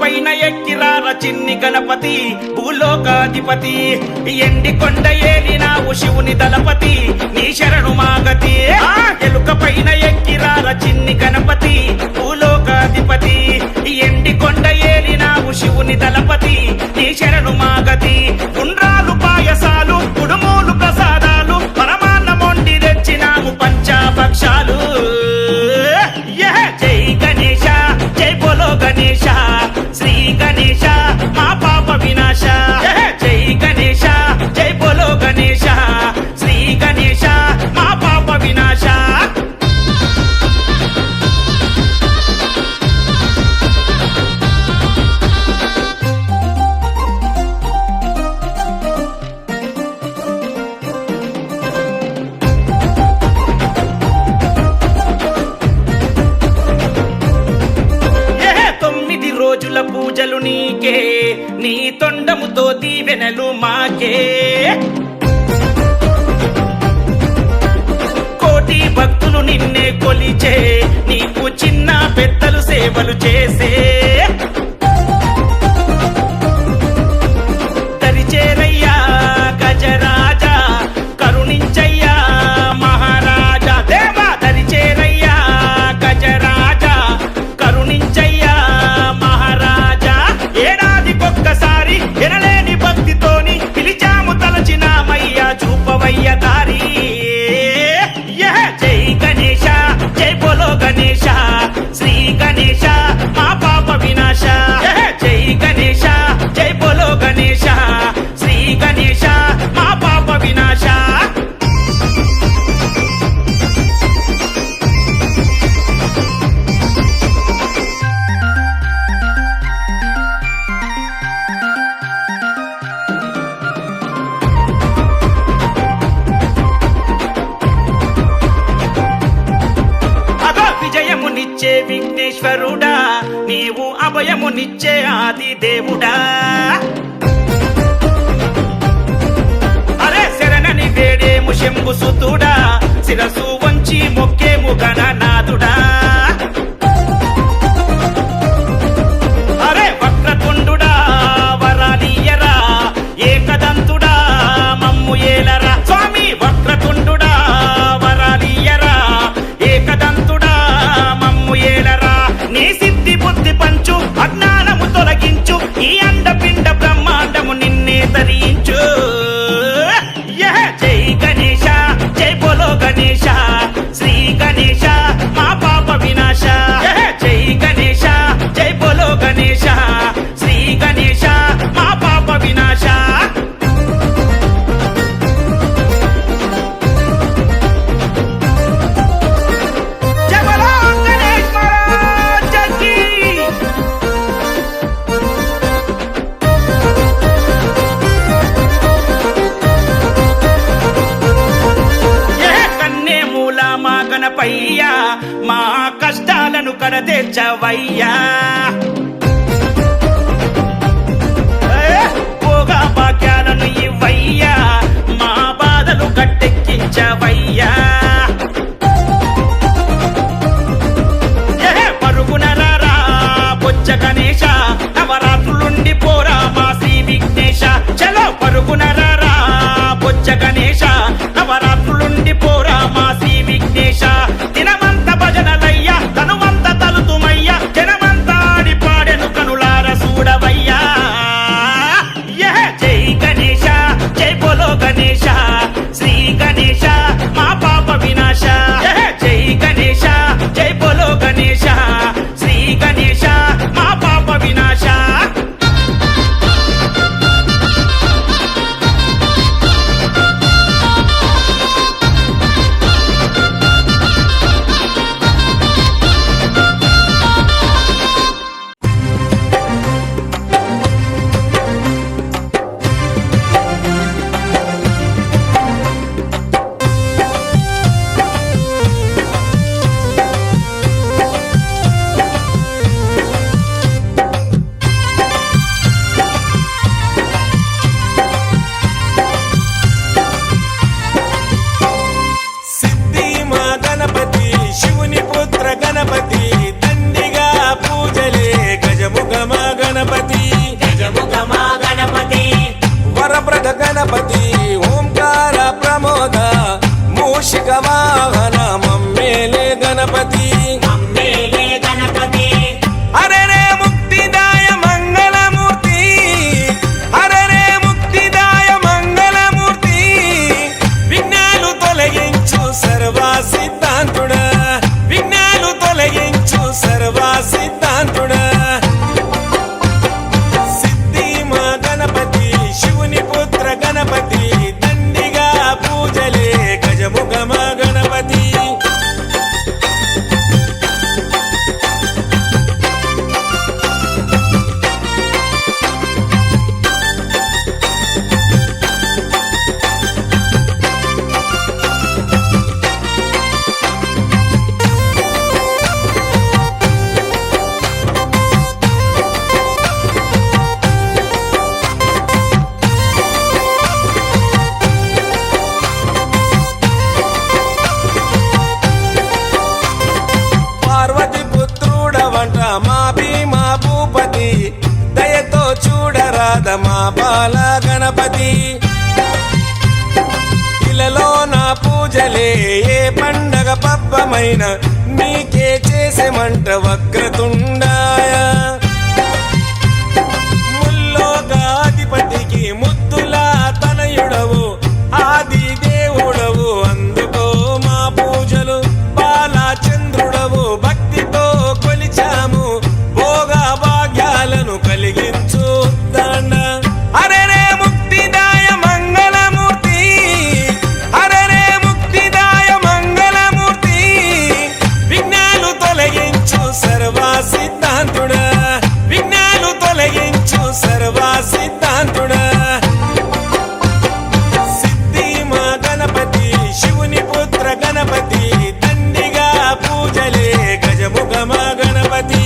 పైన ఎక్కిరార చిన్ని గణపతి భూలోకాధిపతి ఎండి కొండ ఏలినావు శివుని దళపతి నీ శరణు మాగతి ఎలుక పైన ఎక్కిరార చిన్ని గణపతి భూలోకాధిపతి ఎండి కొండ ఏలినావు శివుని దళపతి నీ శరణు మాగతి ఉండ్రాలు పాయసాలు కుడుమూలు ప్రసాదాలు పరమాన్నమొండి తెచ్చినాము పంచాభక్షాలు జై గణేశ జై బోలో గణేశ శ్రీ గణేశ మా పాప వినాశ జై గణేశ జై బోలో గణేశ శ్రీ గణేశ మా పాప వినాశ రోజుల పూజలు నీకే నీ తొండముతో దీవెనలు మాకే కోటి భక్తులు నిన్నే కొలిచే నీకు చిన్న పెద్దలు సేవలు చేసే దరిచేరయ్యా గజరాజా కరుణించయ్యా మహారాజా దేవా దరిచేరయ్యా గజరాజా కరుణించయ్యా ఒక్కసారి ఎనలేని భక్తితోని పిలిచాము తలచినామయ్యా చూపవయ్య దారి జై గణేశ జై బోలో గణేశ శ్రీ గణేశ మా పాప వినాశ జై గణేశ జై బోలో గణేశ శ్రీ గణేశ మా పాప వినాశ విజయమునిచ్చే విఘ్నేశ్వరుడా నీవు అభయమునిచ్చే ఆది దేవుడా అరే శరణని వేడేము శంభు సుతుడా శిరసు వంచి మొక్కేము గణనాథుడా అరే వక్రతుండుడా వరాలియరా ఏకదంతుడా మమ్ము ఏలరా స్వామి వక్రతుండుడా వరాలియరా ఏకదంతుడా ఏలరా నీ సిద్ధి బుద్ధి పంచు అజ్ఞానము తొలగించు ఈ అండపిండ బ్రహ్మాండము నిన్నే తరించు జై గణేశ జై బోలో గణేశ శ్రీ గణేశ మా పాప వినాశ జై గణేశ జై బోలో గణేశ శ్రీ గణేశ మా పాప వినాశ గణపయ్యా మా కష్టాలను కడతెచ్చవయ్యా భోగా భాగ్యాలను ఇవ్వయ్యా మా బాధలు గట్టెక్కించవయ్యా పరుగున రారా బొజ్జ గణేశ నవరాత్రులుండి పోరా మా శ్రీ విఘ్నేశ చలో పరుగున రారా బొజ్జ గణేశ నవరాత్రులుండి పోరా మా శ్రీ విఘ్నేశ దినమంత భజనలయ్యా తనువంత తలుతుమయ్యా జనమంతా ఆడి పాడెను కనులార చూడవయ్యా జై గణేశ జై బోలో గణేశ శ్రీ గణేశ మా పాప కదా మా బాల గణపతి. ఇలలో నా పూజలే ఏ పండగ పబ్బమైన నీకే చేసేమంట వక్రతుండాయ. ముల్లోకాధిపతికి ముద్దులా తనయుడవు ఆది దేవుడవు అందుకో మా పూజలు. బాలచంద్రుడవు భక్తితో కొలిచాము భోగ భాగ్యాలను కలిగించు దండ. అరే రే ముక్తిదాయ మంగళమూర్తి, అరే రే ముక్తిదాయ మంగళమూర్తి, విఘ్నాలు తొలగించు సర్వ సిద్ధాంతుడా, విఘ్నాలు తొలగించు సర్వ సిద్ధాంతుడా. సిద్ధి మా గణపతి శివుని పుత్ర గణపతి, దండిగా పూజలే గజముఖ మా గణపతి.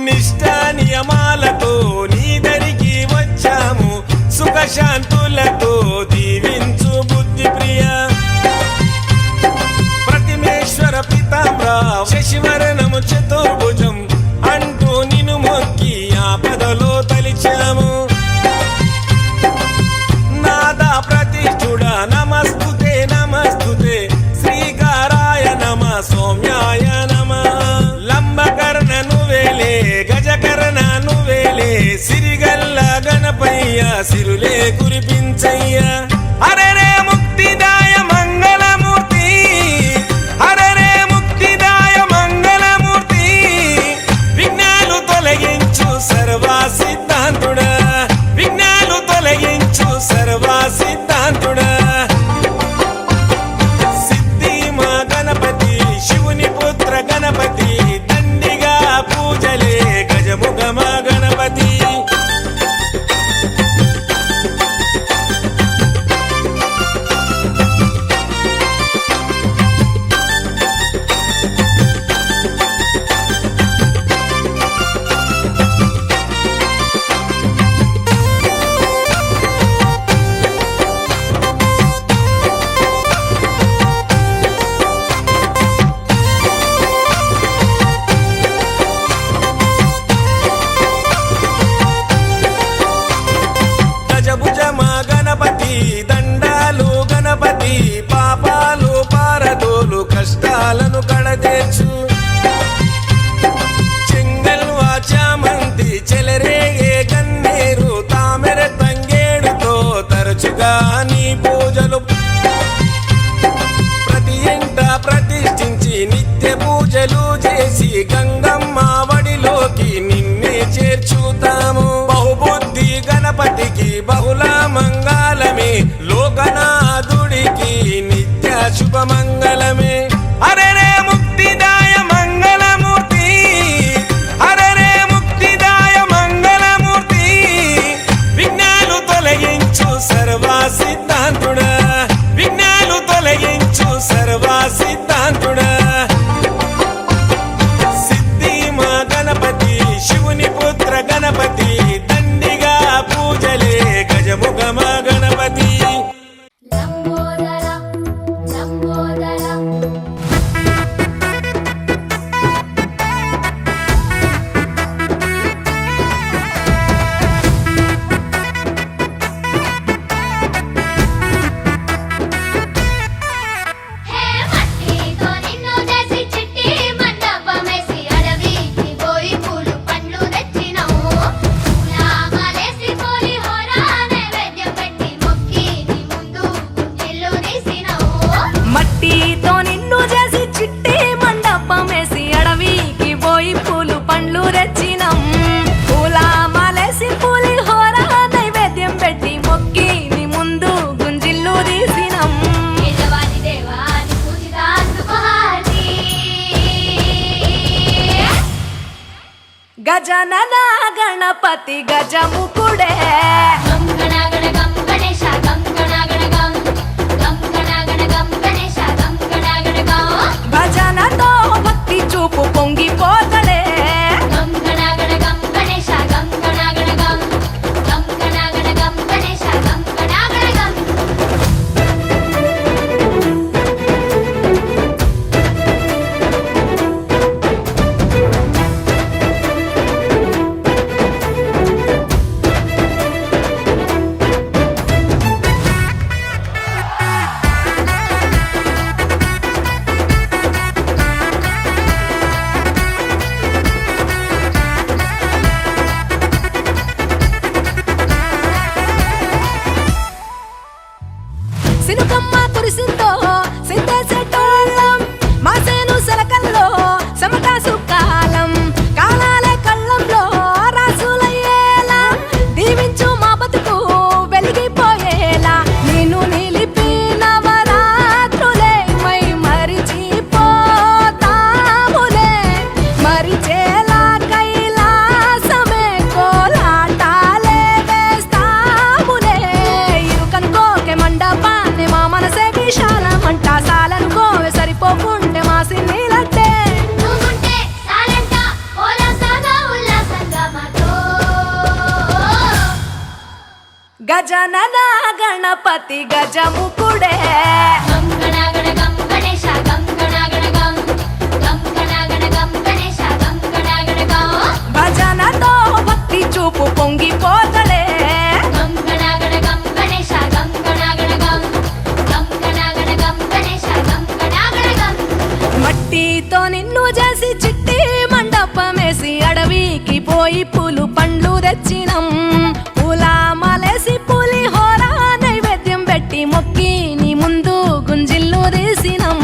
నిష్ఠా నియమాలతో నీ దరికి వచ్చాము సుఖశాంతులతో దీవించు బుద్ధి ప్రియ. ప్రతిమేశ్వర పితాంబర శశివరణము చతుర్భుజం అంటూ నిన్ను మొక్కి ఆపదలో తలిచాము. నాదా ప్రతిష్ఠుడ నమస్తుతే నమస్తుతే, శ్రీకారాయ నమ సౌమ్యాయ నమ. లంబకర్ణ నువ్వేలే గజకర్ణ నువ్వేలే, సిరిగల్ల గణపయ్య సిరులే కురిపించయ్య. అరే రే ముక్తిదాయ మంగళమూర్తి, అరే రే ముక్తిదాయ మంగళమూర్తి, విఘ్నాలు తొలగించు సర్వ సిద్ధాంతుడా, విఘ్నాలు తొలగించు సర్వ సిద్ధాంతుడా. సిద్ధి మా గణపతి శివుని పుత్ర గణపతి, దండిగా పూజలే గజముఖ మా గణపతి. గజభుజ మా గణపతి, దండాలు గణపతి, పాపాలు పారదోలు కష్టాలను కడతీర్చు. చెంగల్వా చామంతి చెలరేగే గన్నేరు తామెర తంగేడుతో తరచుగా నీ పూజలు. ప్రతి ఇంట ప్రతిష్ఠించి నిత్య పూజలు చేసి గంగమ్మ వడిలోకి నిన్నే చేర్చుతాము. బహుబుద్ధి గణపతికి బహుళ మంగళమే, లోకనాథుడికి నిత్య శుభమంగళమే. అరే రే ముక్తిదాయ మంగళమూర్తి, అరే రే ముక్తిదాయ మంగళమూర్తి, విఘ్నాలు తొలగించు సర్వ సిద్ధాంతుడా, విఘ్నాలు తొలగించు సర్వ సిద్ధాంతుడా. సిద్ధి మా గణపతి శివుని పుత్ర గణపతి, దండిగా పూజలే గజముఖ మా గణపతి. లంబోదర లంబోదర హే మట్టితో నిన్ను చేసి చిట్టి మండపమేసి అడవికి పోయి పూలు పండ్లు తెచ్చినావు. పూలమాలేసి పోలి హోరా నైవేద్యం పెట్టి మొక్కి నీ ముందు గుంజిళ్ళు తీసినావు. మట్టితో నిన్ను చేసి చిట్టి మండపమేసి అడవికి పోయి పూలు పండ్లు తెచ్చినం. పూల మాలేసి పూలి హోర నైవేద్యం పెట్టి మొక్కి నీ ముందు గుంజిళ్ళు తీసినం. దేవాది దేవాది పూజిత సుఖహారి. గజనన గణపతి గజముఖుడే, గం గణగణ గం గణేశ గం గణగణ గం, గం గణగణ గం గణేశ గం గణగణ సినుకమ్మ కురిసిందో సిందేసేటోళ్ళం మాసేను సెలకల్లో సమతా సుకాలం కాలాలే కళ్ళంలో రాసులయ్యేలా దీవించు మా బతుకు వెలిగిపోయేలా నేను నిలిపిన వరాత్రులే మై మరిచిపోతాములే మరిచేలా కైలాసమే కోలాటాలే వేస్తాములే ఇరుకనుకోకే మండపాన్ని మా మనసే విశాలమంట సాలనుకోవే సరిపోకుంటే మా సిన్నీలట్టే నువ్వుంటే సాలంట ఉల్లాసంగా ఉల్లాసంగా మాతో గజనన గణపతి గజముకుడే గం గణగణ గం గణేశ గం గణగణ గం గం గణగణ గం గణేశ గం గణగణ గం భజనతో భక్తి చూపు పొంగిపోతలే గం గణగణ గం గణేశ గం గణగణ గం గం గణగణ గం గణేశ గం గణగణ గం మట్టితో నిన్ను చేసి చిట్టి మండపమేసి అడవికి పోయి పూలు పండ్లు తెచ్చినం పూల మాలేసి పూలి హోర నైవేద్యం పెట్టి మొక్కి నీ ముందు గుంజిల్లు తీసినం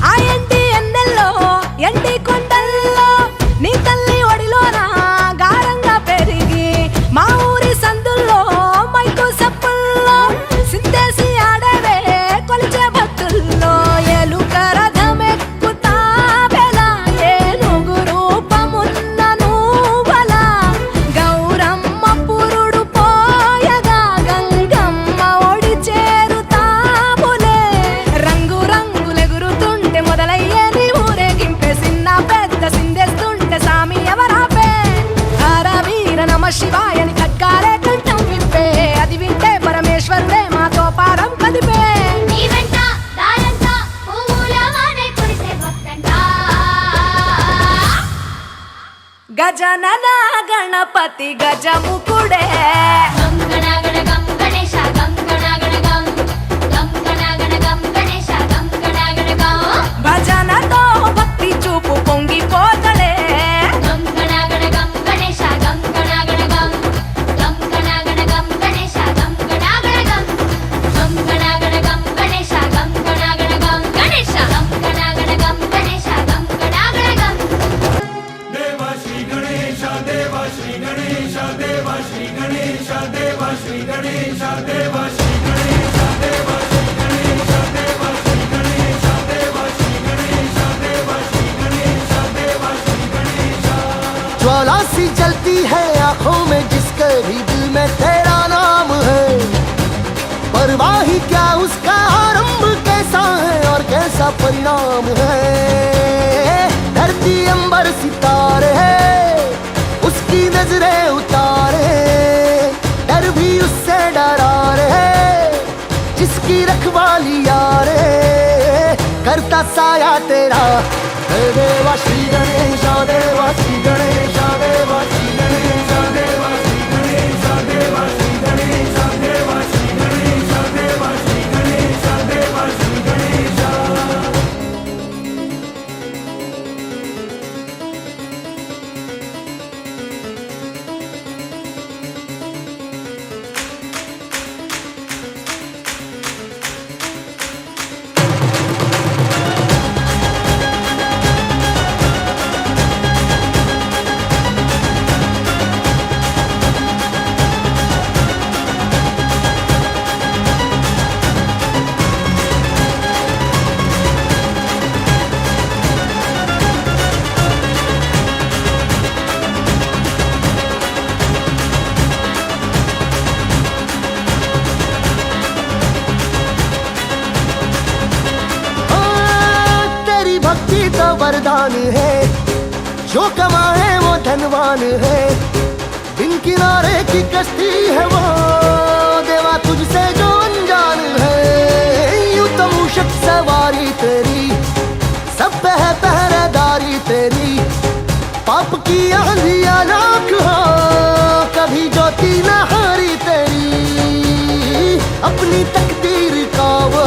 ఆ ఎండి ఎన్నెల్లో ఎండి కొండల్లో నీ తల్లి ఒడిలోన గారంగా పెరిగి మా ఊరి సందుల్లో మైకు సప్పుల్లో సిందేసి ఆడవే కొలిచే భక్తుల్లో ఎలుక రథమెక్కుతావెలా ఏనుగు రూపమున్న నువ్వలా గౌరమ్మ పురుడు పోయగా గంగమ్మ ఒడి చేరుతాములే రంగు రంగులెగురుతుంటే మొదలయ్యే నీ ఊరేగింపే చిన్న పెద్ద సిందేస్తుంటే సామి ఎవరాపే హర వీర నమ శివాయని ఖడ్గాలే కంఠం విప్పే అది వింటే పరమేశ్వరుడే మాతో పారం కదిపే నీ వెంట దారంతా పువ్వుల వానే కురిసే భక్తంట గజనన గణపతి గజముకుడే గం గణగణ గం గణేశ గం గణగణ గం గం గణగణ గం గణేశ గం గణగణ గం భజనతో భక్తి చూపు పొంగిపోతలే గం గణగణ గం గణేశ గం గణగణ గం గం గణగణ గం గణేశ గం గణగణ గం గం గణగణ గం గణేశ గం గణగణ గం గణేశ గం గణగణ గం గణేశ గం గణగణ గం దేవ శ్రీ గణేశ దేవ శ్రీ గణేశ దేవ శ్రీ గణేశ దేవ శ్రీ గణేశ దేవ శ్రీ గణేశ దేవ శ్రీ గణేశ దేవ శ్రీ గణేశ దేవ శ్రీ గణేశ దేవ శ్రీ గణేశ దేవ శ్రీ గణేశ ज्वाला सी जलती है आंखों में जिसके भी दिल में तेरा नाम है परवाह ही क्या उसका आरंभ कैसा है और कैसा परिणाम है धरती अंबर सितारे है उसकी नजरें उतारे डर भी उससे डरा रहे जिसकी रखवाली यारे करता साया तेरा हे देवा श्री गणेश देवा श्री गणेश देवा श्री गणेश देवा श्री गणेश देवा श्री गणेश देवा श्री गणेश देवा श्री गणेश देवा श्री गणेश वरदान है जो कमाए वो धनवान है बिन किनारे की कश्ती है वो देवा तुझसे जो अनजान है यूं तो मूषक सवारी तेरी सब पे है पहरेदारी तेरी पाप की आंधियां लाख हो कभी ज्योति न हारी तेरी अपनी तकदीर का वो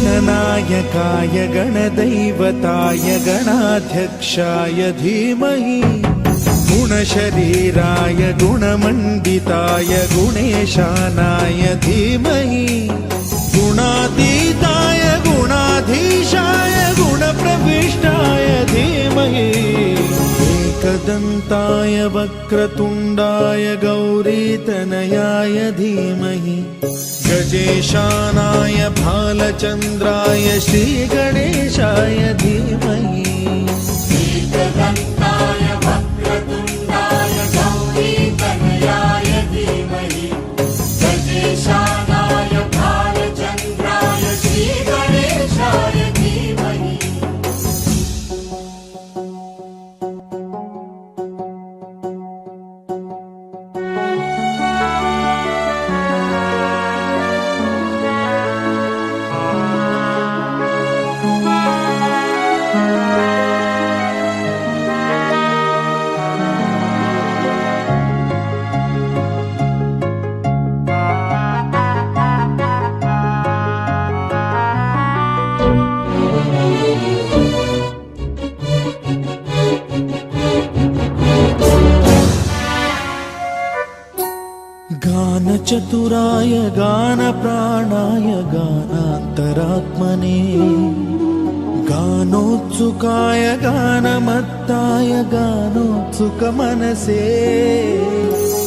गणनायकाय गणदैवताय गणाध्यक्षाय धीमहि गुणशरीराय गुणमण्डिताय गुणेशानाय धीमहि गुणातीताय गुणाधीशाय गुणप्रविष्टाय धीमहि एकदन्ताय वक्रतुण्डाय गौरीतनयाय धीमहि गजेशानाय भालचन्द्राय श्रीगणेशाय धीमहि एकदन्ताय वक्रतुण्डाय गौरीतनयाय धीमहि गजेशानाय भालचन्द्राय श्रीगणेशाय धीमहि गानचतुराय गानप्राणाय गानान्तरात्मने गानोत्सुकाय गानमत्ताय गानोत्सुकमनसे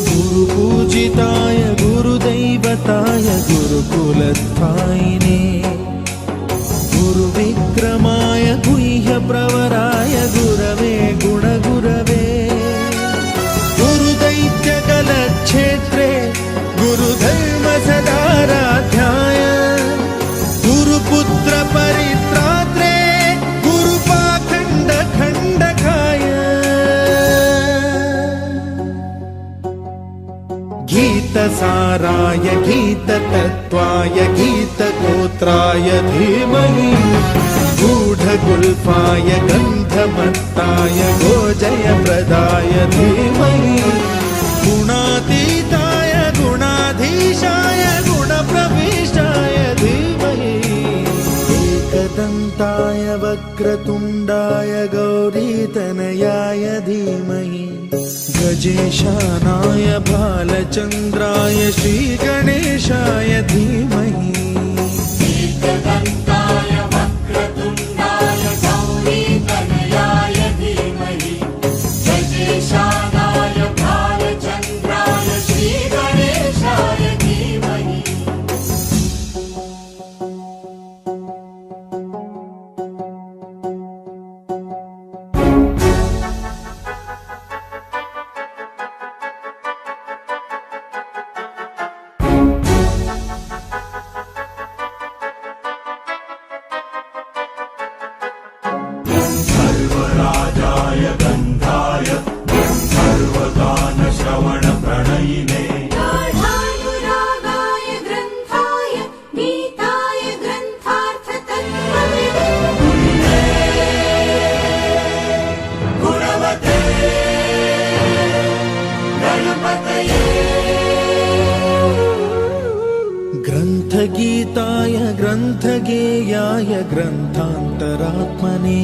गुरुपूजिताय गुरुदैवताय गुरुकुलस्थायिने गुरुविक्रमाय गुह्यप्रवराय गुरवे गुणगुरवे गुरुदैत्यकलक्षेत्रे गुरुधर्म सदाराध्याय गुरुपुत्र परित्रात्रे गुरुपाखण्ड खण्डकाय गीतसाराय गीततत्त्वाय गीतगोत्राय धीमहि गूढगुल्फाय गन्धमत्ताय गोजयप्रदाय धीमहि गुणातीताय गुणाधीशाय गुणप्रविष्टाय धीमहि एकदन्ताय वक्रतुण्डाय गौरीतनयाय धीमहि गजेशानाय बालचन्द्राय श्रीगणेशाय धीमहि एकदन्ताय वक्रतुण्डाय गौरीतनयाय धीमहि गजेशानाय भालचन्द्राय श्रीगणेशाय धीमहि सर्वराजाय गन्धाय सर्वगानश्रवणप्रणयिने गाढानुरागाय ग्रन्थाय गीताय ग्रन्थार्थतत्त्वविदे गुणवते गणपतये ग्रन्थगीताय ग्रन्थगेयाय ग्रन्थान्तरात्मने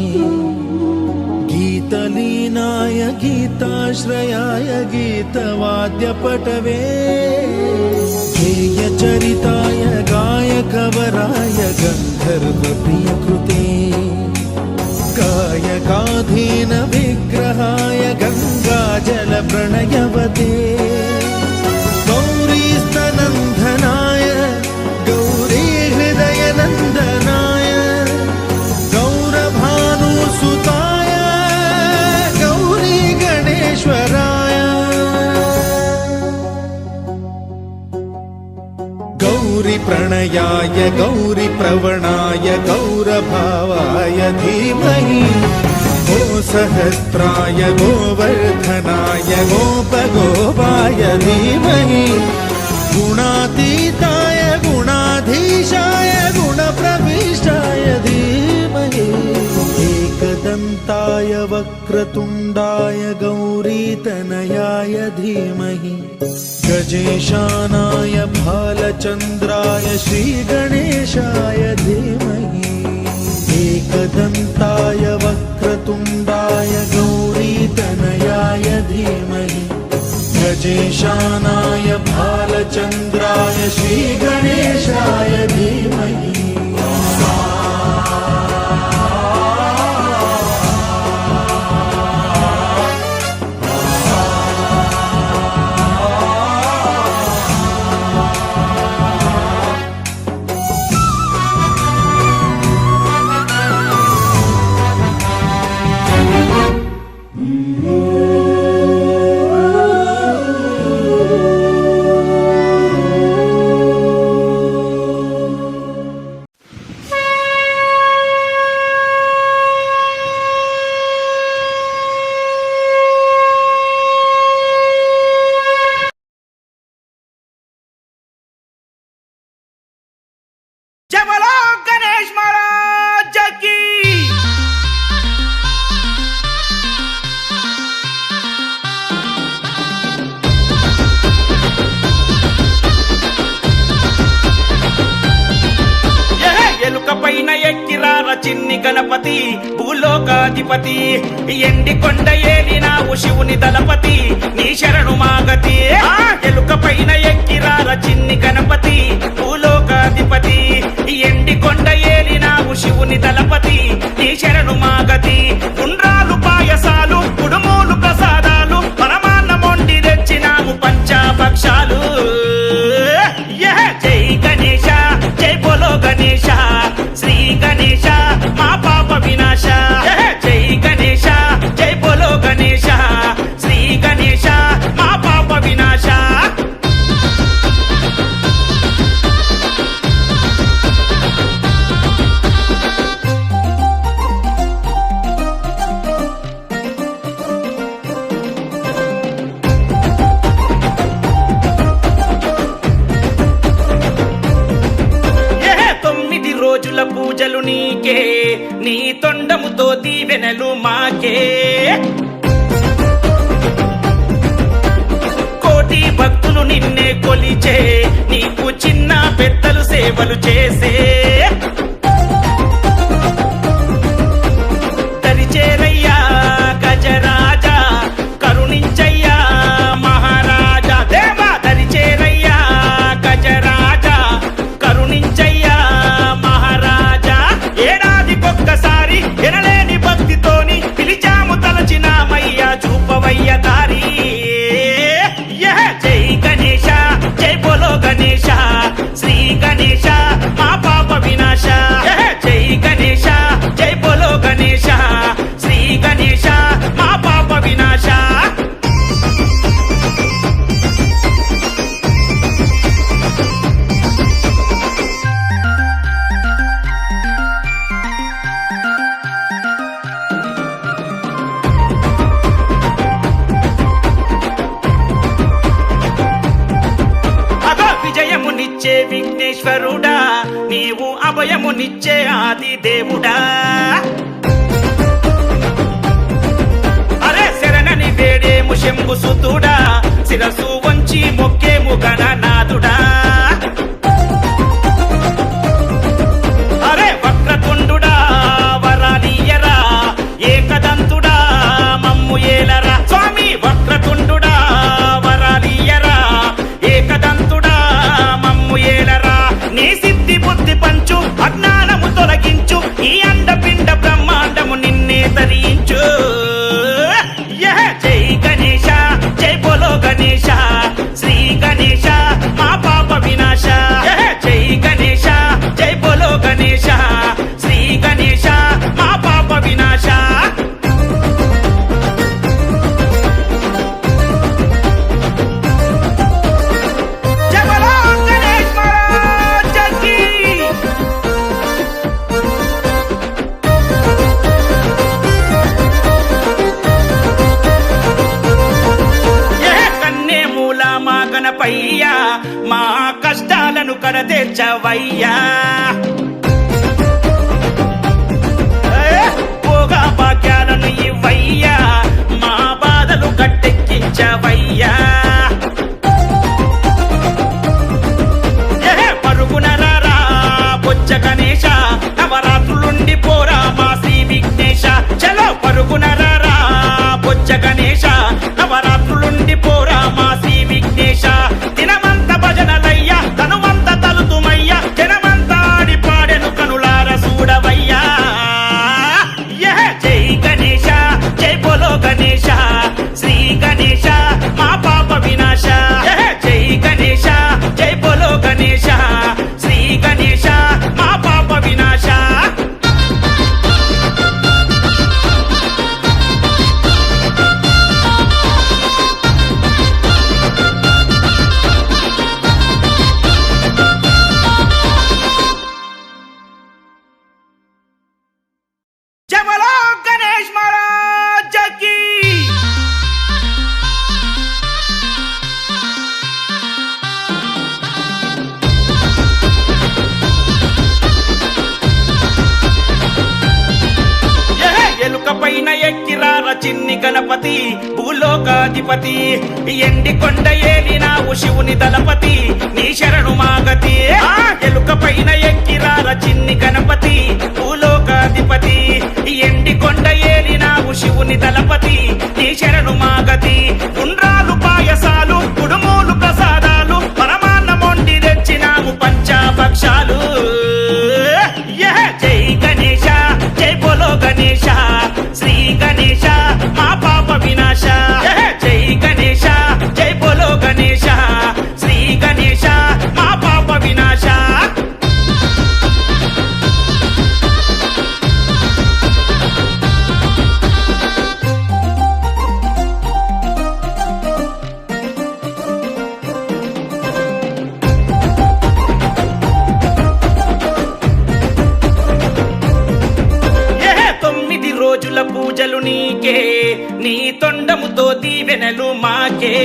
गीतलीनाय गीताश्रयाय गीतवाद्यपटवे गेयचरिताय गायकवराय गन्धर्वप्रियकृते गायकाधीन विग्रहाय गङ्गाजलप्रणयवते गौरीस्तनन्दनाय गौरीहृदयनन्दनाय गौरभानुसुताय गौरी गणेश्वराय गौरीप्रणयाय गौरीप्रवणाय गौरभावाय धीमहि गोसहस्राय गोवर्धनाय गोपगोपाय धीमहि गुणातीताय गुणाधीशाय गुणप्रविष्टाय धीमहि एकदन्ताय वक्रतुण्डाय गौरीतनयाय धीमहि गजेशानाय भालचन्द्राय श्रीगणेशाय धीमहि एकदन्ताय वक्रतुण्डाय गौरीतनयाय धीमहि गजेशानाय भालचन्द्राय श्रीगणेशाय धीमहि जय बोलो गणेश महाराज की ఎలుక పైన ఎక్కిరార చిన్ని గణపతి భూలోకాధిపతి ఎండి కొండ ఏలినావు శివుని దళపతి నీ శరణు మాగతి ఎలుక పైన ఎక్కిరార చిన్ని గణపతి భూలోకాధిపతి ఎండి కొండ ఏలినావు శివుని దళపతి నీ శరణు మాగతి ఉండ్రాలు పాయసాలు కుడుమూలు ప్రసాదాలు పరమాన్నమొండి తెచ్చినాము పంచాభక్షాలు జై గణేశ జై బోలో గణేశ శ్రీ గణేశ మా పాప వినాశ జై గణేశ జై బోలో గణేశ శ్రీ గణేశ మా పాప వినాశ రోజుల పూజలు నీకే నీ తొండముతో దీవెనలు మాకే కోటి భక్తులు నిన్నే కొలిచే నీకు చిన్న పెద్దలు సేవలు చేసే దరిచేరయ్యా గజరాజా కరుణించయ్యా విజయమునిచ్చే విఘ్నేశ్వరుడా నీవు అభయమునిచ్చే ఆది దేవుడా అరే శరణని వేడేము శంభు సుతుడా శిరసు వంచి మొక్కేము గణనాథుడా అరే వక్రతుండుడా వరాలియరా ఏకదంతుడా మమ్ము ఏలరా స్వామి వక్రతుండుడా వరాలియరా ఏకదంతుడా మమ్ము ఏలరా నీ సిద్ధి బుద్ధి పంచు అజ్ఞానము తొలగించు ఈ అండపిండ బ్రహ్మాండము నిన్నే తరించు జై గణేశ జై బోలో గణేశ శ్రీ గణేశ మా పాప వినాశ జై గణేశ జై బోలో గణేశ శ్రీ గణేశ మా పాప వినాశ జై బోలో గణేశ్ మహారాజ్ కీ కన్నే మూల మా గణపయ్యా మా కష్టాలను కడతీర్చవయ్యా భోగా భాగ్యాలను ఇవ్వయ్యా మా బాధలు గట్టెక్కించవయ్యా పరుగున రారా బొజ్జ గణేశ నవరాత్రులుండి పోరా మా శ్రీ విఘ్నేశ చలో పరుగున రారా బొజ్జ గణేశ నవరాత్రులుండి పోరా మా శ్రీ విఘ్నేశ దినమంత భజనలయ్యా తనువంత తలుతుమయ్యా జనమంతా ఆడి పాడెను కనులార చూడవయ్యా జై గణేశ జై బోలో గణేశ శ్రీ గణేశ మా పాప వినాశ జై గణేశ జై బోలో గణేశ శ్రీ గణేశ మా పాప వినాశ జై బోలో గణేష్ మహారాజ్ కీ ఎలుక పైన ఎక్కిరార చిన్ని గణపతి భూలోకాధిపతి ఎండి కొండ ఏలినావు శివుని దళపతి నీ శరణు మాగతి ఎలుక పైన ఎక్కిరార చిన్ని గణపతి భూలోకాధిపతి ఎండి కొండ ఏలినావు శివుని దళపతి నీ శరణు మాగతి ఉండ్రాలు పాయసాలు కుడుమూలు ప్రసాదాలు పరమాన్నమొండి తెచ్చినాము పంచాభక్షాలు జై గణేశ జై బోలో గణేశ శ్రీ గణేశ మా పాప వినాశ జై గణేశ జై బోలో గణేశ శ్రీ గణేశ మా పాప వినాశ రోజుల పూజలు నీకే నీ తొండముతో దీవెనలు మాకే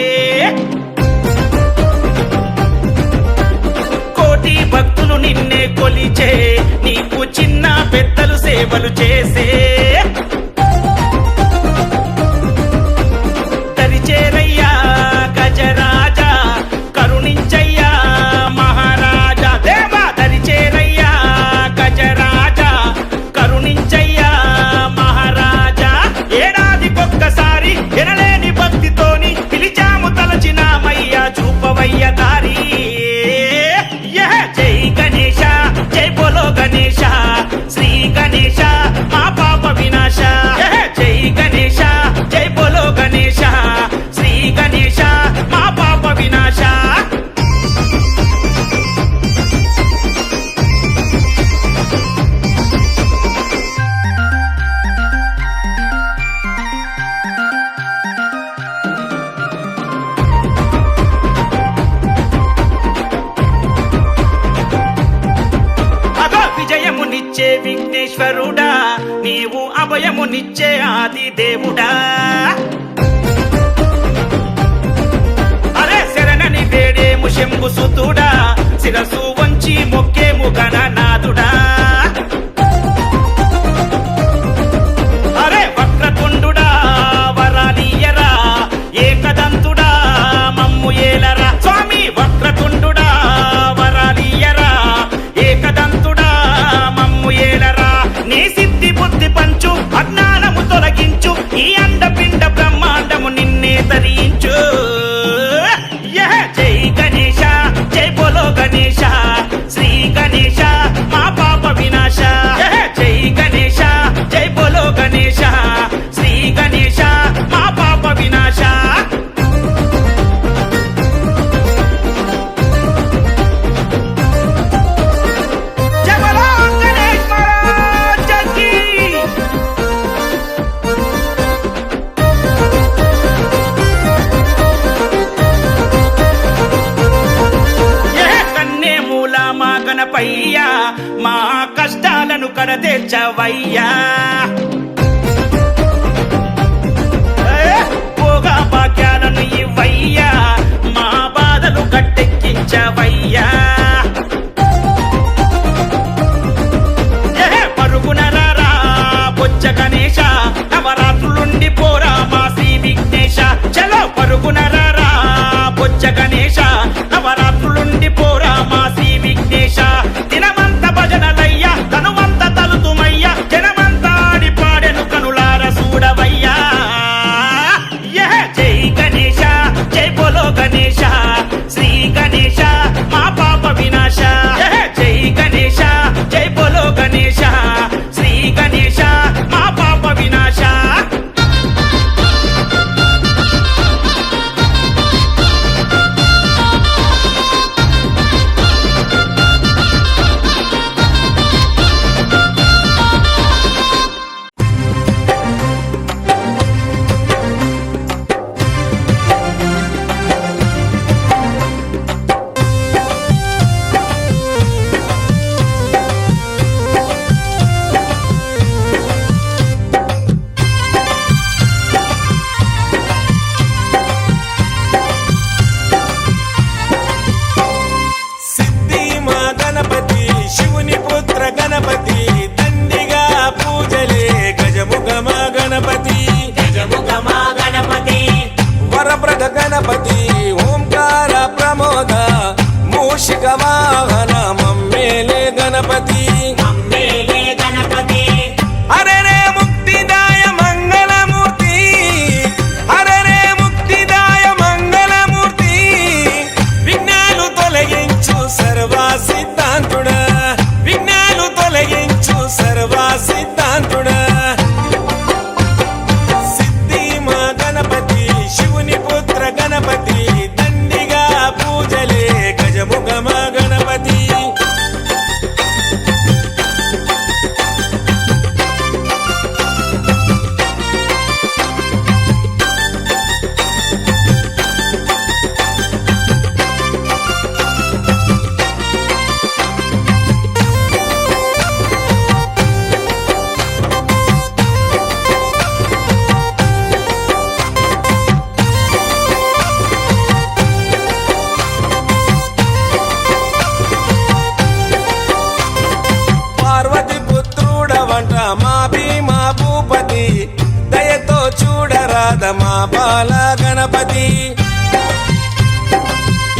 కోటి భక్తులు నిన్నే కొలిచే నీకు చిన్న పెద్దలు సేవలు చేసే తరిచేరయ్యా గజరాజా కరుణించయ్యా మహారాజా దేవా తరిచేరయ్యా గజరాజా కరుణించయ్యా మహారాజా ఏడాదికొక్కసారి ఎనలేని భక్తితోని పిలిచాము తలచినామయ్యా చూపవయ్య దారి జై గణేశ జై బోలో గణేశ శ్రీ గణేశ మా పాప వినాశ జై గణేశ జై బోలో గణేశ శ్రీ గణేశ మా పాప వినాశ విజయమునిచ్చే విఘ్నేశ్వరుడా నీవు అభయమునిచ్చే ఆది దేవుడా అరే శరణని వేడేము శంభు సుతుడా శిరసు వంచి మొక్కేము గణనాథుడా అరే వక్రతుండుడా వరాలియరా ఏకదంతుడా మమ్ము ఏలరా స్వామి వక్రతుండుడా వరాలియరా ఏకదంతుడా మమ్ము ఏలరా నీ సిద్ధి బుద్ధి పంచు అజ్ఞానము తొలగించు ఈ అండపిండ బ్రహ్మాండము నిన్నే తరించు జై గణేశ జై బోలో గణేశ శ్రీ గణేశ మా పాప వినాశ జై గణేశ జై బోలో గణేశ శ్రీ గణేశ మా పాప వినాశ జై బోలో గణేశ్ మహారాజ్ కీ కన్నే మూల మా గణపయ్యా మా కష్టాలను కడతీర్చవయ్యా భోగా భాగ్యాలను ఇవ్వయ్యా మా బాధలు గట్టెక్కించవయ్యా పరుగున రారా బొజ్జ గణేశ నవరాత్రులుండి పోరా మా శ్రీ విఘ్నేశ చలో పరుగున రారా బొజ్జ గణేశ నవరాత్రులుండి పోరా మా శ్రీ విఘ్నేశ దినమంత భజనలయ్యా తనువంత తలుతుమయ్యా జనమంతా ఆడి పాడెను కనులార చూడవయ్యా జై గణేశ జై బోలో గణేశ శ్రీ గణేశ మా పాప వినాశ జై గణేశ జై బోలో గణేశ శ్రీ గణేశ మా పాప వినాశ సిద్ధి మా గణపతి శివుని పుత్ర గణపతి దండిగా పూజలే గజముఖ మా గణపతి వరప్రద గణపతి ఓంకార ప్రమోద మూషిక వాహన మమ్మేలే గణపతి అరే రే ముక్తిదాయ మంగళమూర్తి అరే రే ముక్తిదాయ మంగళమూర్తి విఘ్నాలు తొలగించు సర్వా సిద్ధాంతుడా విఘ్నాలు తొలగించు సర్వా సిద్ధాంతుడా సిద్ధి మా గణపతి శివుని పుత్ర గణపతి దండిగా పూజలే గజముఖ మా గణపతి పార్వతి పుత్రుడవంట మా భీమా భూపతి దయతో చూడరాద మా బాల గణపతి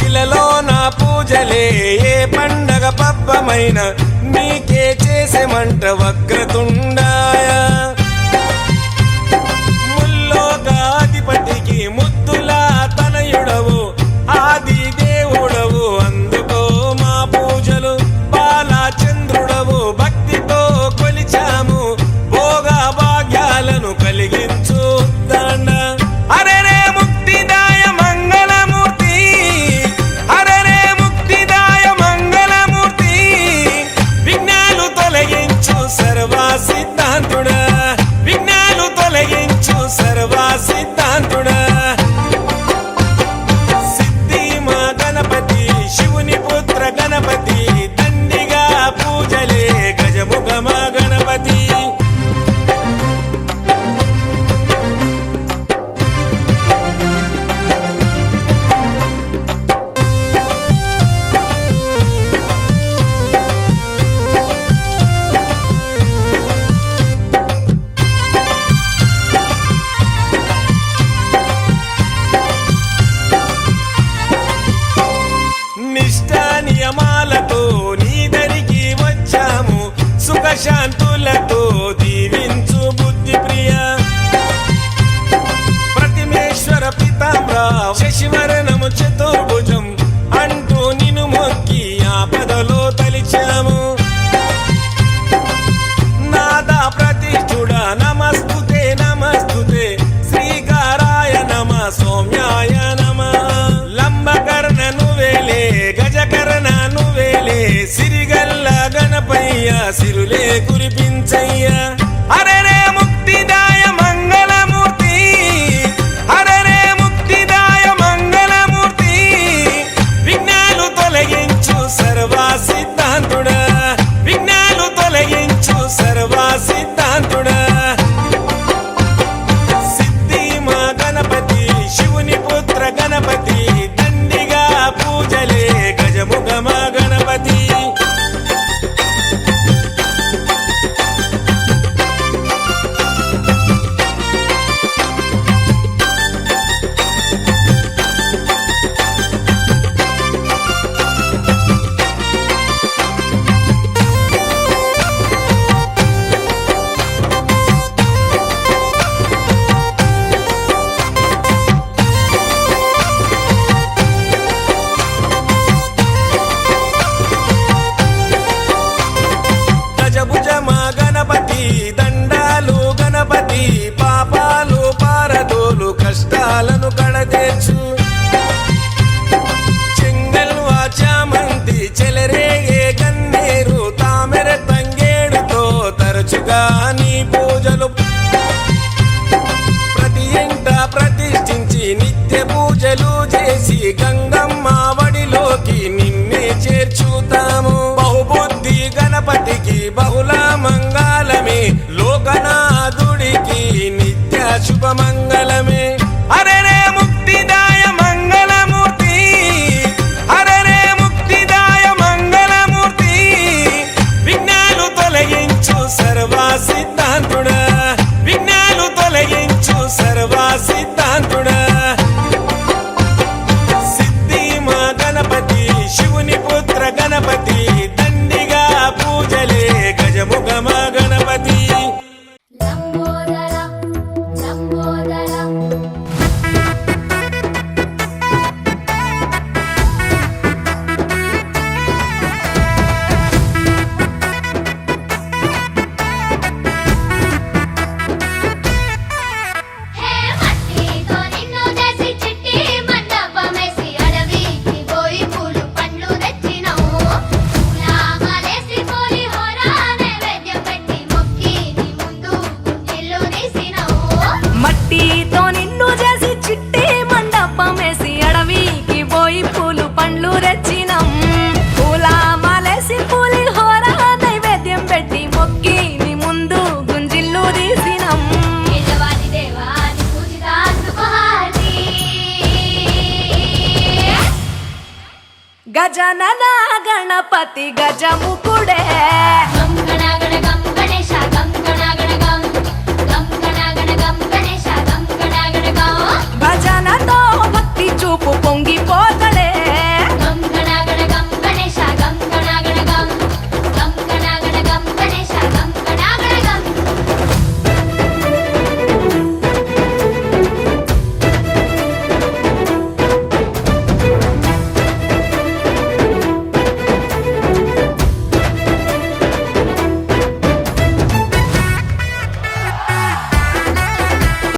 ఇలలో నా పూజలే ఏ పండగ పబ్బమైన నీకే చేసేమంట వక్రతుండాయ ముల్లోకాధిపతికి ముద్దులా తనయుడవు ఆది దేవుడవు అందుకో మా పూజలు బాలచంద్రుడవు భక్తితో కొలిచాము భోగ భాగ్యాలను కలిగించు దండ అరే రే ముక్తిదాయ మంగళమూర్తి అరే రే ముక్తిదాయ మంగళమూర్తి విఘ్నాలు తొలగించు సర్వా సిద్ధాంతుడా నియమాలతో నీ దరికి వచ్చాము సుఖశాంతులతో దీవించు బుద్ధి ప్రియ ప్రతిమేశ్వర పితామ్ర శశివరణము చతుర్భుజం అంటూ నిన్ను మొక్కి ఆపదలో తలిచాము నాదా ప్రతిష్ఠుడ నమస్తుతే నమస్తుతే శ్రీకారాయ నమ సౌమ్యాయ నమ లంబకర్ణ నువ్వేలే గజకర్ణ నువ్వేలే సిరిగల్ల గణపయ్య సిరులే కురిపించయ్య అరే రే ముక్తిదాయ మంగళమూర్తి అరే రే ముక్తిదాయ మంగళమూర్తి విఘ్నాలు తొలగించు సర్వా సిద్ధాంతుడా విఘ్నాలు తొలగించు సర్వా సిద్ధాంతుడా సిద్ధి మా గణపతి శివుని పుత్ర గణపతి దండిగా పూజలే గజముఖ మా గణపతి గజభుజ మా గణపతి దండాలు గణపతి పాపాలు పారదోలు కష్టాలను కడతీర్చు చెంగల్వా చామంతి చెలరేగే గన్నేరు తామెర తంగేడుతో తరచుగా నీ పూజలు ప్రతి ఇంట ప్రతిష్ఠించి నిత్య పూజలు చేసి గంగమ్మ వడిలోకి నిన్నే చేర్చుతాము బహుబుద్ధి గణపతికి బహుళ మంగళమే లోకనాథుడికి నిత్య శుభమంగళమే అరే రే ముక్తిదాయ మంగళమూర్తి అరే రే ముక్తిదాయ మంగళమూర్తి విఘ్నాలు తొలగించు సర్వా సిద్ధాంతుడా విఘ్నాలు తొలగించు సర్వా సిద్ధాంతుడా సిద్ధి మా గణపతి శివుని పుత్ర గణపతి దండిగా పూజలే గజముఖ మా గణపతి లంబోదర లంబోదర హే మట్టితో నిన్ను చేసి చిట్టి మండపమేసి అడవికి పోయి పూలు పండ్లు తెచ్చినవు పూలమాలేసి పోలి హోరా నైవేద్యం పెట్టి మొక్కి నీ ముందు గుంజిళ్ళు తీసినవు మట్టితో నిన్ను చేసి చిట్టి మండపమేసి అడవికి పోయి పూలు పండ్లు రెచ్చినం పూల మాలేసి పూలి హోర నైవేద్యం పెట్టి మొక్కి నీ ముందు గుంజిళ్ళు తీసినం యజమాని దేవాని పూజిత సుమహారి గజనన గణపతి గజముఖుడే గం గణగణ గం గణేశ గం గణగణ గం గం గణగణ గం గణేశ గం గణగణ గం భజనతో భక్తి చూపు పొంగిపోత